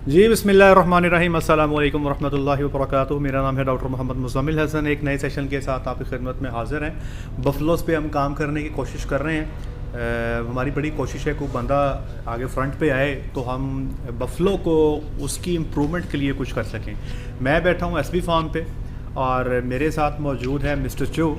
जी बिस्मिल्लाहिर्रहमानिर्रहीम अस्सलाम वालेकुम वरहमतुल्लाहि वबरकातुहू। मेरा नाम है डॉक्टर मोहम्मद मुज़्ज़म्मिल हसन। एक नए सेशन के साथ आपकी खिदमत में हाज़िर हैं। बफलोस पे हम काम करने की कोशिश कर रहे हैं। हमारी बड़ी कोशिश है कोई बंदा आगे फ्रंट पे आए तो हम बफलो को उसकी इम्प्रूवमेंट के लिए कुछ कर सकें। मैं बैठा हूँ एसबी फार्म पे और मेरे साथ मौजूद है मिस्टर चू।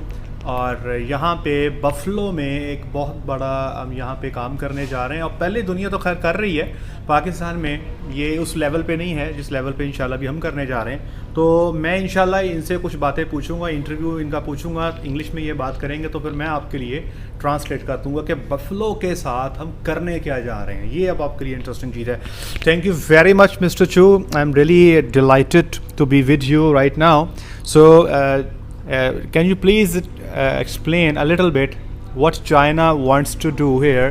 और यहाँ पे बफलो में एक बहुत बड़ा हम यहाँ पे काम करने जा रहे हैं। और पहले दुनिया तो खैर कर रही है, पाकिस्तान में ये उस लेवल पे नहीं है जिस लेवल पे इंशाल्लाह भी हम करने जा रहे हैं। तो मैं इंशाल्लाह इनसे कुछ बातें पूछूंगा, इंटरव्यू इनका पूछूंगा, इंग्लिश में ये बात करेंगे तो फिर मैं आपके लिए ट्रांसलेट कर दूंगा कि बफलो के साथ हम करने क्या जा रहे हैं। ये अब आपके लिए इंटरेस्टिंग चीज़ है। Thank you very much mister Chu, I am really delighted to be with you right now. So can you please explain a little bit what China wants to do here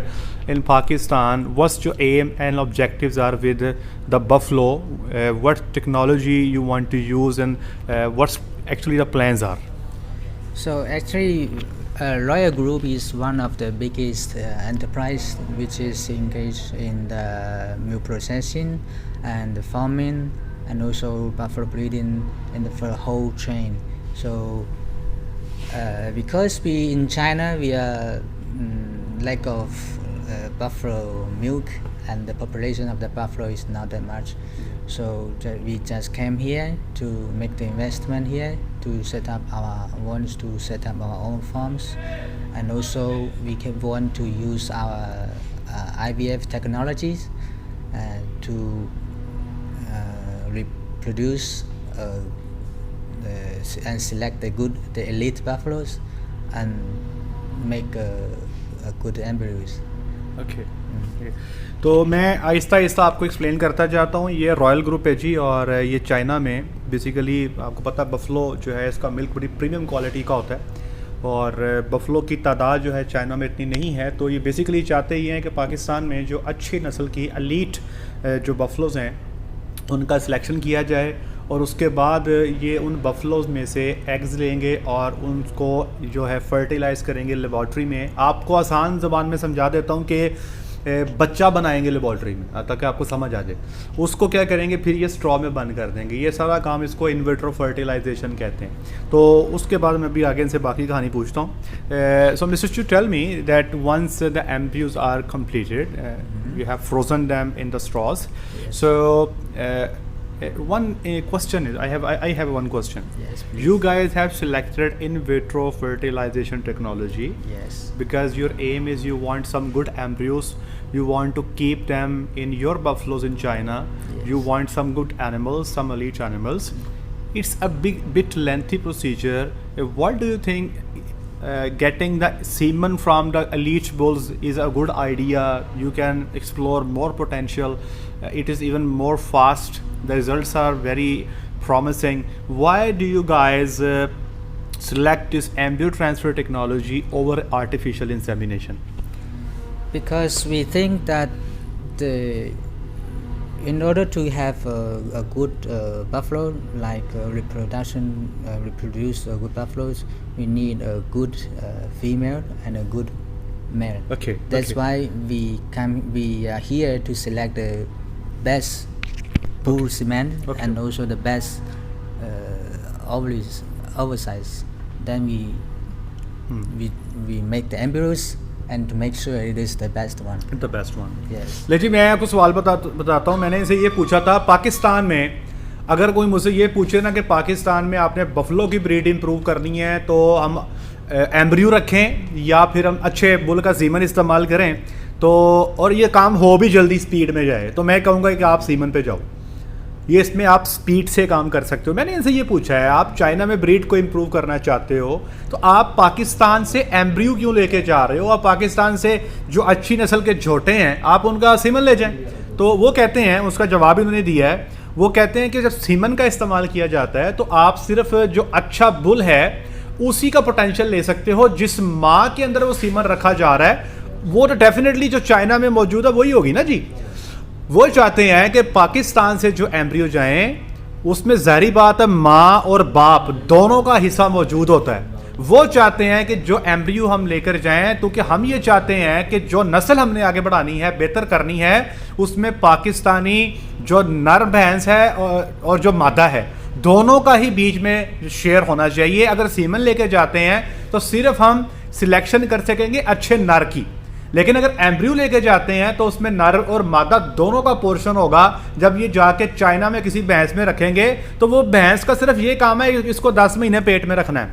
in Pakistan? What's your aim and objectives are with the buffalo? What technology you want to use and what's actually the plans are? So actually, Royal Group is one of the biggest enterprise which is engaged in the milk processing and the farming and also buffalo breeding in the whole chain. So because we in China we are lack of buffalo milk and the population of the buffalo is not that much, so we just came here to make the investment here to set up our own farms, and also we want to use our IVF technologies to reproduce and select the elite buffaloes and make a good embryos. Okay तो मैं आहिस्ता आहिस्ता आपको explain करता जाता हूँ। ये royal group है जी, और ये चाइना में बेसिकली आपको पता है बफलो जो है इसका मिल्क बड़ी प्रीमियम क्वालिटी का होता है और बफलो की तादाद जो है चाइना में इतनी नहीं है। तो ये बेसिकली चाहते ही हैं कि पाकिस्तान में जो अच्छी नस्ल की एलीट जो बफलोज हैं उनका सिलेक्शन किया जाए और उसके बाद ये उन बफलोज में से एग्स लेंगे और उनको जो है फर्टिलाइज़ करेंगे लेबॉर्ट्री में। आपको आसान ज़बान में समझा देता हूँ कि बच्चा बनाएंगे लेबॉर्ट्री में ताकि आपको समझ आ जाए। उसको क्या करेंगे, फिर ये स्ट्रॉ में बंद कर देंगे। ये सारा काम इसको इन विट्रो फर्टिलाइजेशन कहते हैं। तो उसके बाद मैं भी आगे इनसे बाकी कहानी पूछता हूँ। So mister Chu tell me that once the embryos are completed, you have frozen them in the straws. So one question is, I have one question. Yes, please. You guys have selected in vitro fertilization technology. Yes. Because your aim is you want some good embryos, you want to keep them in your buffaloes in China. Yes. You want some good animals, some elite animals. It's a bit lengthy procedure. What do you think? Getting the semen from the elite bulls is a good idea. You can explore more potential. It is even more fast. The results are very promising. Why do you guys select this embryo transfer technology over artificial insemination? Because we think that in order to have a good buffalo, like reproduce good buffaloes, we need a good female and a good male. Okay. That's why we are here to select the best bull semen and also the best oversize. Then we make the embryos and to make sure it is the best one. The best one. Yes. लेकिन मैं आपको सवाल बताता हूँ। मैंने इनसे ये पूछा था, पाकिस्तान में अगर कोई मुझसे ये पूछे ना कि पाकिस्तान में आपने बफलो की ब्रीड इंप्रूव करनी है तो हम एम्ब्रियो रखें या फिर हम अच्छे बुल का सीमन इस्तेमाल करें, तो और ये काम हो भी जल्दी स्पीड में जाए, तो मैं कहूँगा कि आप सीमन पे जाओ। ये इसमें आप स्पीड से काम कर सकते हो। मैंने इनसे ये पूछा है, आप चाइना में ब्रीड को इम्प्रूव करना चाहते हो तो आप पाकिस्तान से एम्ब्रियो क्यों लेके जा रहे हो? आप पाकिस्तान से जो अच्छी नस्ल के झोटे हैं आप उनका सीमन ले जाएं। तो वो कहते हैं, उसका जवाब इन्होंने दिया है, वो कहते हैं कि जब सीमन का इस्तेमाल किया जाता है तो आप सिर्फ जो अच्छा बुल है उसी का पोटेंशियल ले सकते हो। जिस माँ के अंदर वो सीमन रखा जा रहा है वो तो डेफिनेटली जो चाइना में मौजूद है वही होगी ना जी। वो चाहते हैं कि पाकिस्तान से जो एम्ब्रियो जाएं उसमें ज़ाहिर बात है माँ और बाप दोनों का हिस्सा मौजूद होता है। वो चाहते हैं कि जो एम्ब्रियो हम लेकर जाएं, क्योंकि हम ये चाहते हैं कि जो नस्ल हमने आगे बढ़ानी है, बेहतर करनी है, उसमें पाकिस्तानी जो नर भैंस है और जो मादा है दोनों का ही बीच में शेयर होना चाहिए। अगर सीमन लेके जाते हैं तो सिर्फ हम सिलेक्शन कर सकेंगे अच्छे नर की, लेकिन अगर एम्ब्रियो लेके जाते हैं तो उसमें नर और मादा दोनों का पोर्शन होगा। जब ये जाके चाइना में किसी भैंस में रखेंगे तो वो भैंस का सिर्फ ये काम है इसको 10 महीने पेट में रखना है।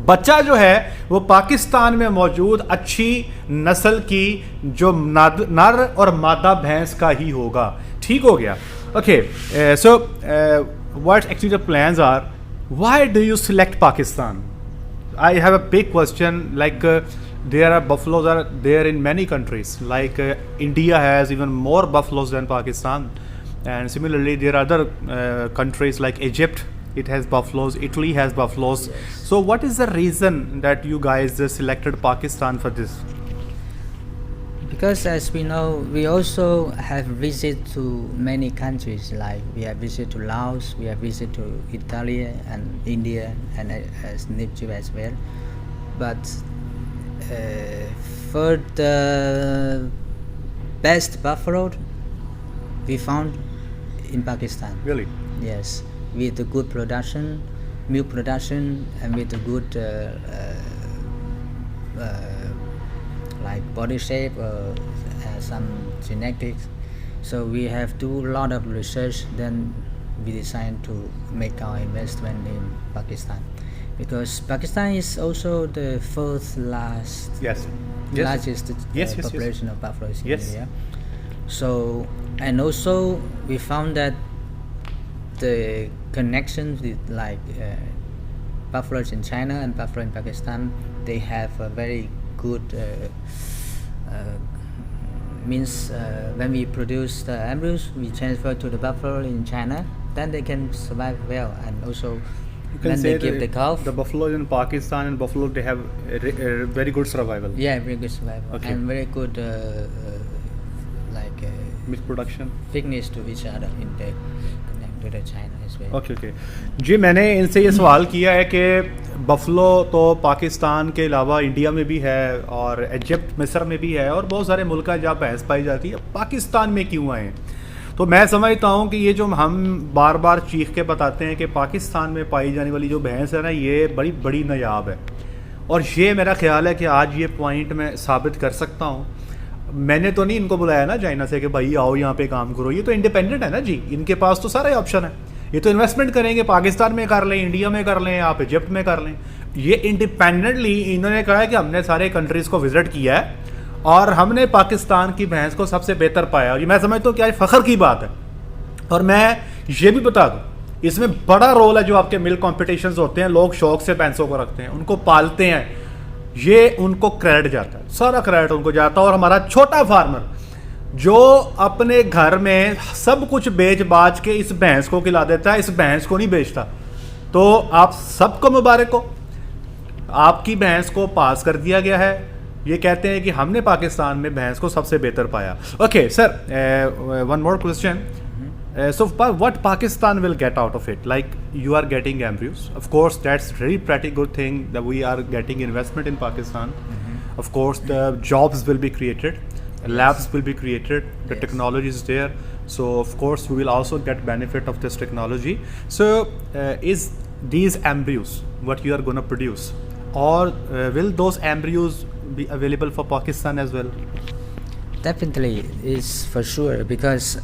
बच्चा जो है वो पाकिस्तान में मौजूद अच्छी नस्ल की जो नर और मादा भैंस का ही होगा। ठीक हो गया? Okay, so what actually the plans are, why do you select Pakistan? I have a big question, like there are buffaloes are there in many countries, like India has even more buffaloes than Pakistan, and similarly there are other countries like Egypt, it has buffaloes, Italy has buffaloes. Yes. So what is the reason that you guys selected Pakistan for this? Because as we know, we also have visit to many countries, like we have visit to Laos, we have visit to Italy and India and as Egypt as well. But for the best buffalo we found in Pakistan. Really? Yes, with the good production, milk production, and with the good like body shape or some genetics. So we have do a lot of research, then we decided to make our investment in Pakistan, because Pakistan is also the fourth largest population of buffaloes in India. So, and also we found that the connections with like buffaloes in China and buffalo in Pakistan, they have a very good means when we produce the embryos, we transfer to the buffalo in China, then they can survive well, and also you can when say they give the calf. The buffaloes in Pakistan and buffalo, they have a very good survival. Yeah, very good survival. Okay. And very good milk production, fitness to each other in the connect to the China as well. Okay जी, मैंने इनसे ये सवाल किया है कि buffalo तो पाकिस्तान के अलावा इंडिया में भी है और इजिप्ट मिस्र में भी है और बहुत सारे मुल्क हैं जहाँ भैंस पाई जाती है, पाकिस्तान में क्यों आए? तो मैं समझता हूँ कि ये जो हम बार बार चीख के बताते हैं कि पाकिस्तान में पाई जाने वाली जो भैंस है ना, ये बड़ी बड़ी नायाब है, और ये मेरा ख्याल है कि आज ये पॉइंट मैं साबित कर सकता हूँ। मैंने तो नहीं इनको बुलाया ना चाइना से कि भाई आओ यहाँ पे काम करो, ये तो इंडिपेंडेंट है ना जी, इनके पास तो सारे ऑप्शन है, ये तो इन्वेस्टमेंट करेंगे, पाकिस्तान में कर लें, इंडिया में कर लें, आप इजिप्ट में कर लें। ये इंडिपेंडेंटली इन्होंने कहा है कि हमने सारे कंट्रीज़ को विज़िट किया है और हमने पाकिस्तान की भैंस को सबसे बेहतर पाया, और ये मैं समझता हूँ कि आज फ़ख्र की बात है। और मैं ये भी बता दूँ, इसमें बड़ा रोल है जो आपके मिल्क कॉम्पिटिशन्स होते हैं, लोग शौक से भैंसों को रखते हैं, उनको पालते हैं, ये उनको क्रेडिट जाता है, सारा क्रेडिट उनको जाता है। और हमारा छोटा फार्मर जो अपने घर में सब कुछ बेच बाच के इस भैंस को खिला देता है, इस भैंस को नहीं बेचता, तो आप सबको मुबारक हो, आपकी भैंस को पास कर दिया गया है। ये कहते हैं कि हमने पाकिस्तान में भैंस को सबसे बेहतर पाया। Okay sir, one more question, so what Pakistan will get out of it? Like you are getting embryos, of course that's really pretty good thing that we are getting investment in Pakistan. Of course the jobs will be created, labs will be created, the technology is there, so of course we will also get benefit of this technology. So is these embryos what you are going to produce, or will those embryos be available for Pakistan as well? Definitely, is for sure, because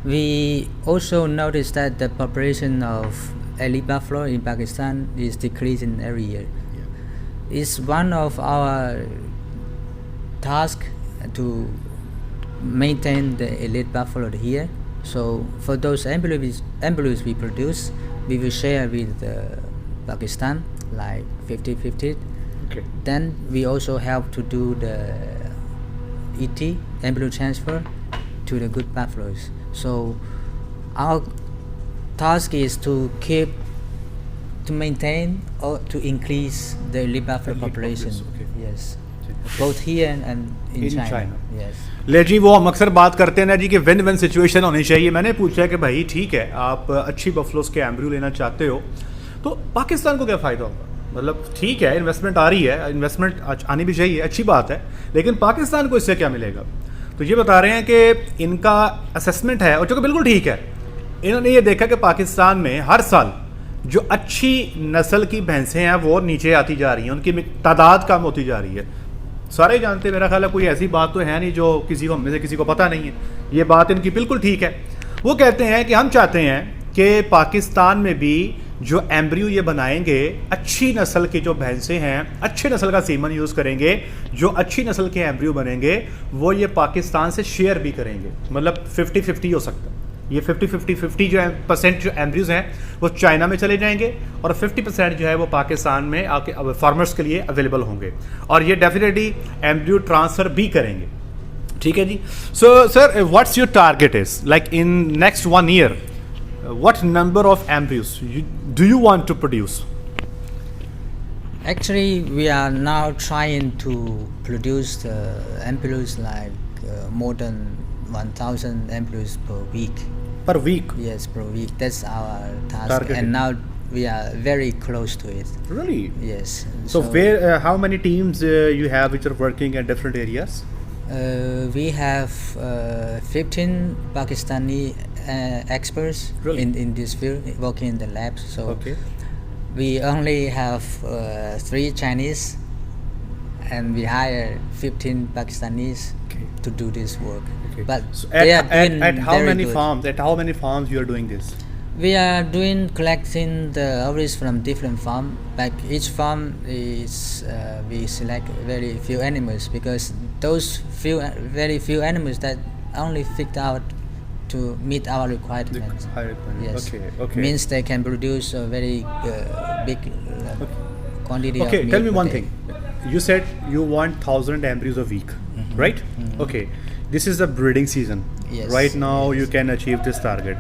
we also noticed that the population of elite buffalo in Pakistan is decreasing every year. It's one of our tasks to maintain the elite buffalo here. So for those embryos we produce, we will share with Pakistan like 50-50. Okay. Then we also help to do the ET, embryo transfer, to the good buffaloes. So our task is to maintain or to increase the elite buffalo population. Okay. Yes, both here and in China. Yes. ले जी, वो हम अक्सर बात करते हैं ना जी कि win win situation होनी चाहिए। मैंने पूछा कि भाई ठीक है, आप अच्छी बफलोस के एम्ब्रियो लेना चाहते हो तो पाकिस्तान को क्या फ़ायदा होगा? मतलब ठीक है, इन्वेस्टमेंट आ रही है, इन्वेस्टमेंट आनी भी चाहिए, अच्छी बात है, लेकिन पाकिस्तान को इससे क्या मिलेगा? तो ये बता रहे हैं कि इनका असेसमेंट है और जो कि बिल्कुल ठीक है, इन्होंने ये देखा कि पाकिस्तान में हर साल जो अच्छी नस्ल की भैंसें हैं वो नीचे आती जा रही हैं, उनकी तादाद कम होती जा रही है। सारे जानते हैं, मेरा ख्याल है कोई ऐसी बात तो है नहीं जो किसी को, हम में से किसी को पता नहीं है। ये बात इनकी बिल्कुल ठीक है। वो कहते हैं कि हम चाहते हैं कि पाकिस्तान में भी जो एम्ब्रियो ये बनाएंगे, अच्छी नस्ल की जो भैंसें हैं, अच्छे नस्ल का सीमन यूज़ करेंगे, जो अच्छी नस्ल के एम्ब्रियो बनेंगे वो ये पाकिस्तान से शेयर भी करेंगे। मतलब 50-50 हो सकता है। ये 50-50 जो परसेंट जो एम्ब्रियोज हैं वो चाइना में चले जाएंगे और 50% जो है वो पाकिस्तान में आके फार्मर्स के लिए अवेलेबल होंगे, और ये डेफिनेटली एम्ब्रियो ट्रांसफ़र भी करेंगे। ठीक है जी। So sir, what's your target is like in next 1 year, what number of embryos do you want to produce? Actually, we are now trying to produce the embryos like more than 1,000 embryos per week. Per week? Yes, per week. That's our task. Target. And now we are very close to it. Really? Yes. So where, how many teams you have which are working at different areas? We have 15 Pakistani experts Really? in this field working in the labs. So Okay. we only have 3 Chinese, and we hire 15 Pakistanis Okay. to do this work. Okay. But So they are doing at how very many good. farms? At how many farms you are doing this? We are doing collecting the ovaries from different farm. Like each farm is we select very few animals, because those very few animals that only fit out to meet our requirements. High requirement. Yes. Okay. Okay. Means they can produce a very big quantity Okay. of Tell me milk one per thing. day. You said you want 1,000 embryos a week, right? Okay. This is the breeding season. Yes, Right now yes. you can achieve this target.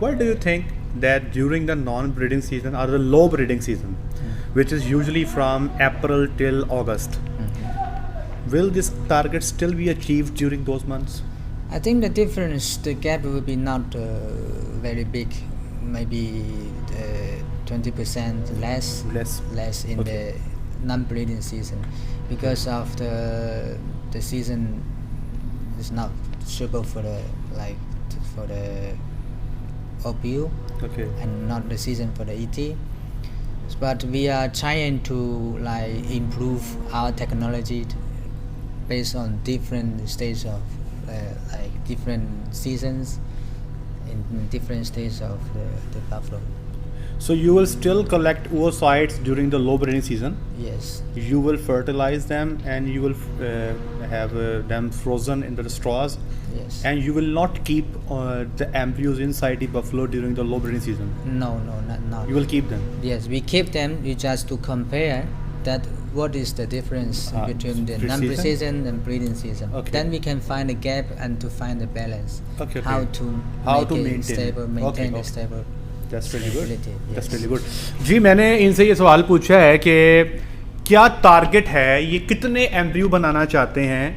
What do you think that during the non-breeding season or the low breeding season, which is usually from April till August, will this target still be achieved during those months? I think the difference, the gap will be not very big. Maybe 20% less in Okay. the non-breeding season, because of the season is not suitable for the OPU, Okay. and not the season for the ET. But we are trying to improve our technology based on different stages of different seasons in different stages of the buffalo. So you will still collect oocytes during the low breeding season. Yes. You will fertilize them and you will have them frozen in the straws, Yes. and you will not keep the embryos inside the buffalo during the low breeding season. No, not. You will keep them. Yes, we keep them. We just to compare that what is the difference between the pre-season? non-season and breeding season. Okay. Then we can find the gap and to find the balance. Okay, How okay. to How make to it maintain it. stable, Okay, maintain the okay. stable. That's really good. stability, That's yes. really good. जी, मैंने इनसे ये सवाल पूछा है कि क्या target है, ये कितने एम्ब्रियो बनाना चाहते हैं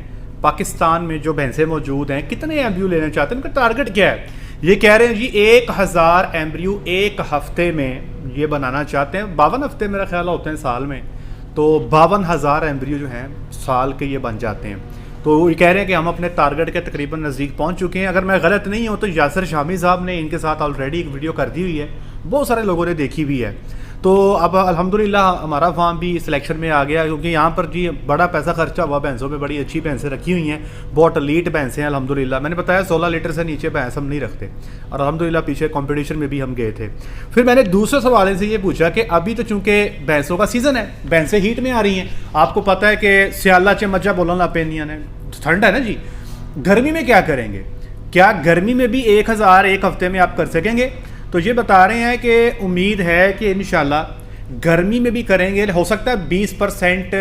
पाकिस्तान में, जो भैंसें मौजूद हैं कितने एम्ब्रियो लेना चाहते हैं, उनका टारगेट क्या है। ये कह रहे हैं जी 1,000 एम्ब्रियो एक हफ्ते में ये बनाना चाहते हैं। 52 हफ्ते मेरा ख्याल होते हैं साल में, तो 52,000 एम्ब्रियो जो हैं साल के ये बन जाते हैं। तो ये कह रहे हैं कि हम अपने टारगेट के तकरीबन नज़दीक पहुंच चुके हैं। अगर मैं गलत नहीं हूं तो यासिर शामी साहब ने इनके साथ ऑलरेडी एक वीडियो कर दी हुई है, बहुत सारे लोगों ने देखी भी है। तो अब अल्हम्दुलिल्लाह हमारा फार्म भी सिलेक्शन में आ गया, क्योंकि यहाँ पर जी बड़ा पैसा खर्चा हुआ भैंसों पे। बड़ी अच्छी भैंसें रखी हुई हैं, बहुत लीट भैंसें हैं अल्हम्दुलिल्लाह। मैंने बताया 16 लीटर से नीचे भैंस हम नहीं रखते, और अल्हम्दुलिल्लाह पीछे कंपटीशन में भी हम गए थे। फिर मैंने दूसरे सवाल से ये पूछा कि अभी तो चूँकि भैंसों का सीज़न है, भैंसें हीट में आ रही हैं, आपको पता है कि सियाला च मज्जा बोलन ला पेंदियां ने, ठंड है ना जी। गर्मी में क्या करेंगे, क्या गर्मी में भी 1,000 एक हफ्ते में आप कर सकेंगे? तो ये बता रहे हैं कि उम्मीद है कि इंशाल्लाह गर्मी में भी करेंगे। हो सकता है 20%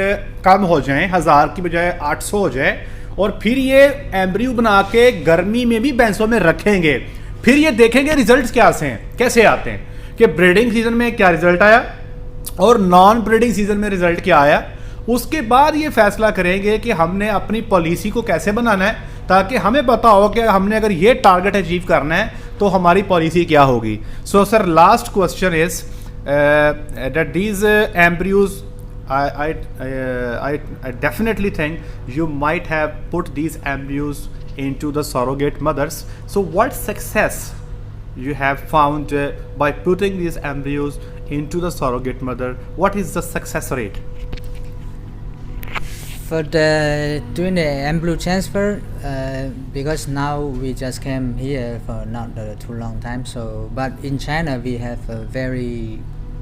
कम हो जाएं, 1000 की बजाय 800 हो जाए, और फिर ये एम्ब्रियो बना के गर्मी में भी भैंसों में रखेंगे। फिर ये देखेंगे रिजल्ट्स क्या से हैं, कैसे आते हैं, कि ब्रीडिंग सीजन में क्या रिजल्ट आया और नॉन ब्रीडिंग सीजन में रिजल्ट क्या आया। उसके बाद ये फैसला करेंगे कि हमने अपनी पॉलिसी को कैसे बनाना है, ताकि हमें पता हो कि हमने अगर ये टारगेट अचीव करना है तो हमारी पॉलिसी क्या होगी। So sir, last question is that these embryos, I definitely think you might have put these embryos into the surrogate mothers. So what success you have found by putting these embryos into the surrogate mother? What is the success rate? For doing the embryo transfer, because now we just came here for not too long time. So, but in China we have a very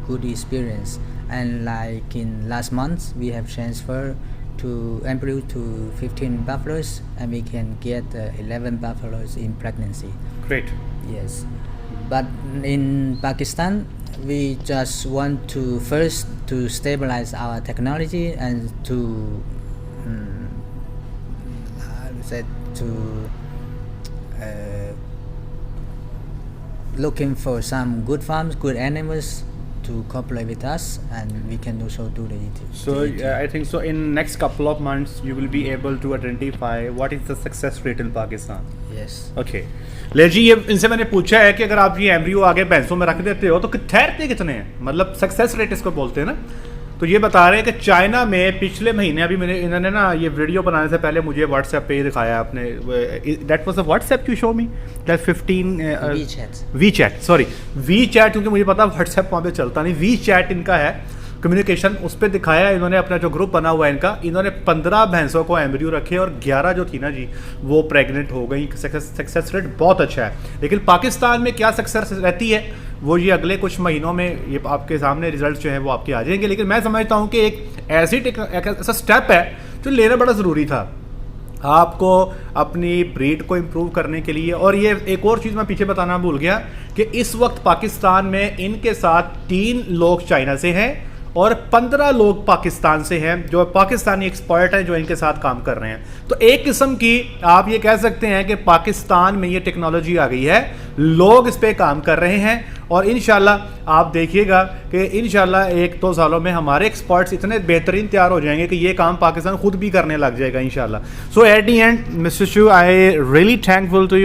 good experience, and like in last month we have transferred to embryo to 15 buffaloes, and we can get 11 buffaloes in pregnancy. Great. Yes, but in Pakistan we just want to first to stabilize our technology and to looking for some good farms, good animals to cooperate with us, and we can also do the eating. So I think so in next couple of months you will be able to identify what is the success rate in Pakistan. Yes. Okay. ले जी, ये इनसे मैंने पूछा है कि अगर आप ये एम्ब्रियो आगे भैंसों में रख देते हो तो ठहरते कितने हैं, मतलब सक्सेस रेट इसको बोलते हैं ना। तो ये बता रहे हैं कि चाइना में पिछले महीने, अभी मैंने इन्होंने ना ये वीडियो बनाने से पहले मुझे व्हाट्सएप पे ही दिखाया आपने, that was a WhatsApp you show me that 15 we chat, क्योंकि मुझे पता व्हाट्सएप वहाँ पे चलता नहीं, वी चैट इनका है कम्युनिकेशन, उस पर दिखाया इन्होंने अपना जो ग्रुप बना हुआ है इनका, इन्होंने 15 भैंसों को एम्ब्रियो रखे और 11 जो थी ना जी वो प्रेग्नेंट हो गई। सक्सेस रेट बहुत अच्छा है। लेकिन पाकिस्तान में क्या सक्सेस रहती है वो ये अगले कुछ महीनों में ये आपके सामने रिजल्ट जो है वो आपके आ जाएंगे। लेकिन मैं समझता हूँ कि एक ऐसा स्टेप है जो लेना बड़ा ज़रूरी था आपको अपनी ब्रीड को इम्प्रूव करने के लिए। और ये एक और चीज़ मैं पीछे बताना भूल गया कि इस वक्त पाकिस्तान में इनके साथ 3 लोग चाइना से हैं और 15 लोग पाकिस्तान से हैं, जो पाकिस्तानी एक्सपर्ट हैं जो इनके साथ काम कर रहे हैं। तो एक किस्म की आप ये कह सकते हैं कि पाकिस्तान में ये टेक्नोलॉजी आ गई है, लोग इस पे काम कर रहे हैं, और इंशाल्लाह आप देखिएगा कि इंशाल्लाह 1-2 सालों में हमारे एक्सपर्ट्स इतने बेहतरीन तैयार हो जाएंगे कि ये काम पाकिस्तान खुद भी करने लग जाएगा इंशाल्लाह। So at the end mister Shu, I really thankful to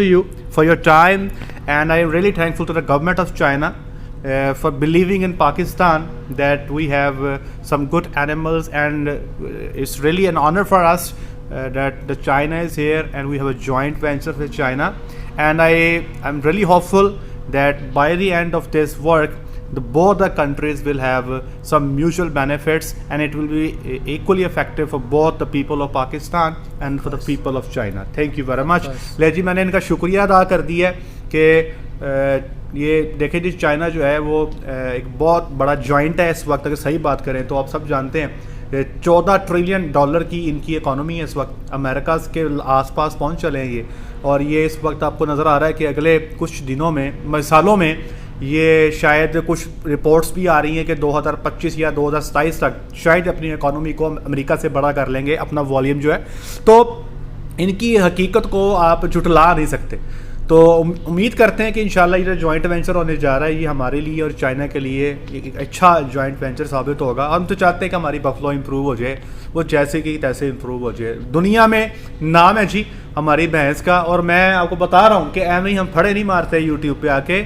you for your time, and I am really thankful to the government of China for believing in Pakistan that we have some good animals, and it's really an honor for us that the China is here and we have a joint venture with China, and I'm really hopeful that by the end of this work both the countries will have some mutual benefits, and it will be equally effective for both the people of Pakistan and for the people of China. Thank you very much. ले जी, मैंने इनका शुक्रिया अदा कर दिया है कि ये देखें जी चाइना जो है वो एक बहुत बड़ा जॉइंट है इस वक्त। अगर सही बात करें तो आप सब जानते हैं 14 ट्रिलियन डॉलर की इनकी इकॉनमी है इस वक्त, अमेरिका के आसपास पहुंच चले हैं ये, और ये इस वक्त आपको नज़र आ रहा है कि अगले कुछ दिनों में, सालों में, ये शायद कुछ रिपोर्ट्स भी आ रही हैं कि 2025 या 2027 तक शायद अपनी इकॉनमी को अमेरिका से बड़ा कर लेंगे, अपना वॉल्यूम जो है। तो इनकी हकीकत को आप झुटला नहीं सकते। तो उम्मीद करते हैं कि इंशाल्लाह ये जो जॉइंट वेंचर होने जा रहा है ये हमारे लिए और चाइना के लिए एक अच्छा जॉइंट वेंचर साबित होगा। हम तो चाहते हैं कि हमारी बफलो इंप्रूव हो जाए, वो जैसे की तैसे इंप्रूव हो जाए। दुनिया में नाम है जी हमारी भैंस का, और मैं आपको बता रहा हूँ कि ऐसे ही हम फड़े नहीं मारते यूट्यूब पे आके,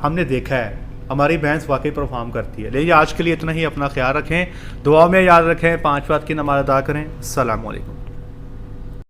हमने देखा है हमारी भैंस वाकई परफॉर्म करती है। लेकिन आज के लिए इतना ही, अपना ख्याल रखें, दुआ में याद रखें, 5 वक्त की नमाज़ अदा करें। अस्सलाम वालेकुम।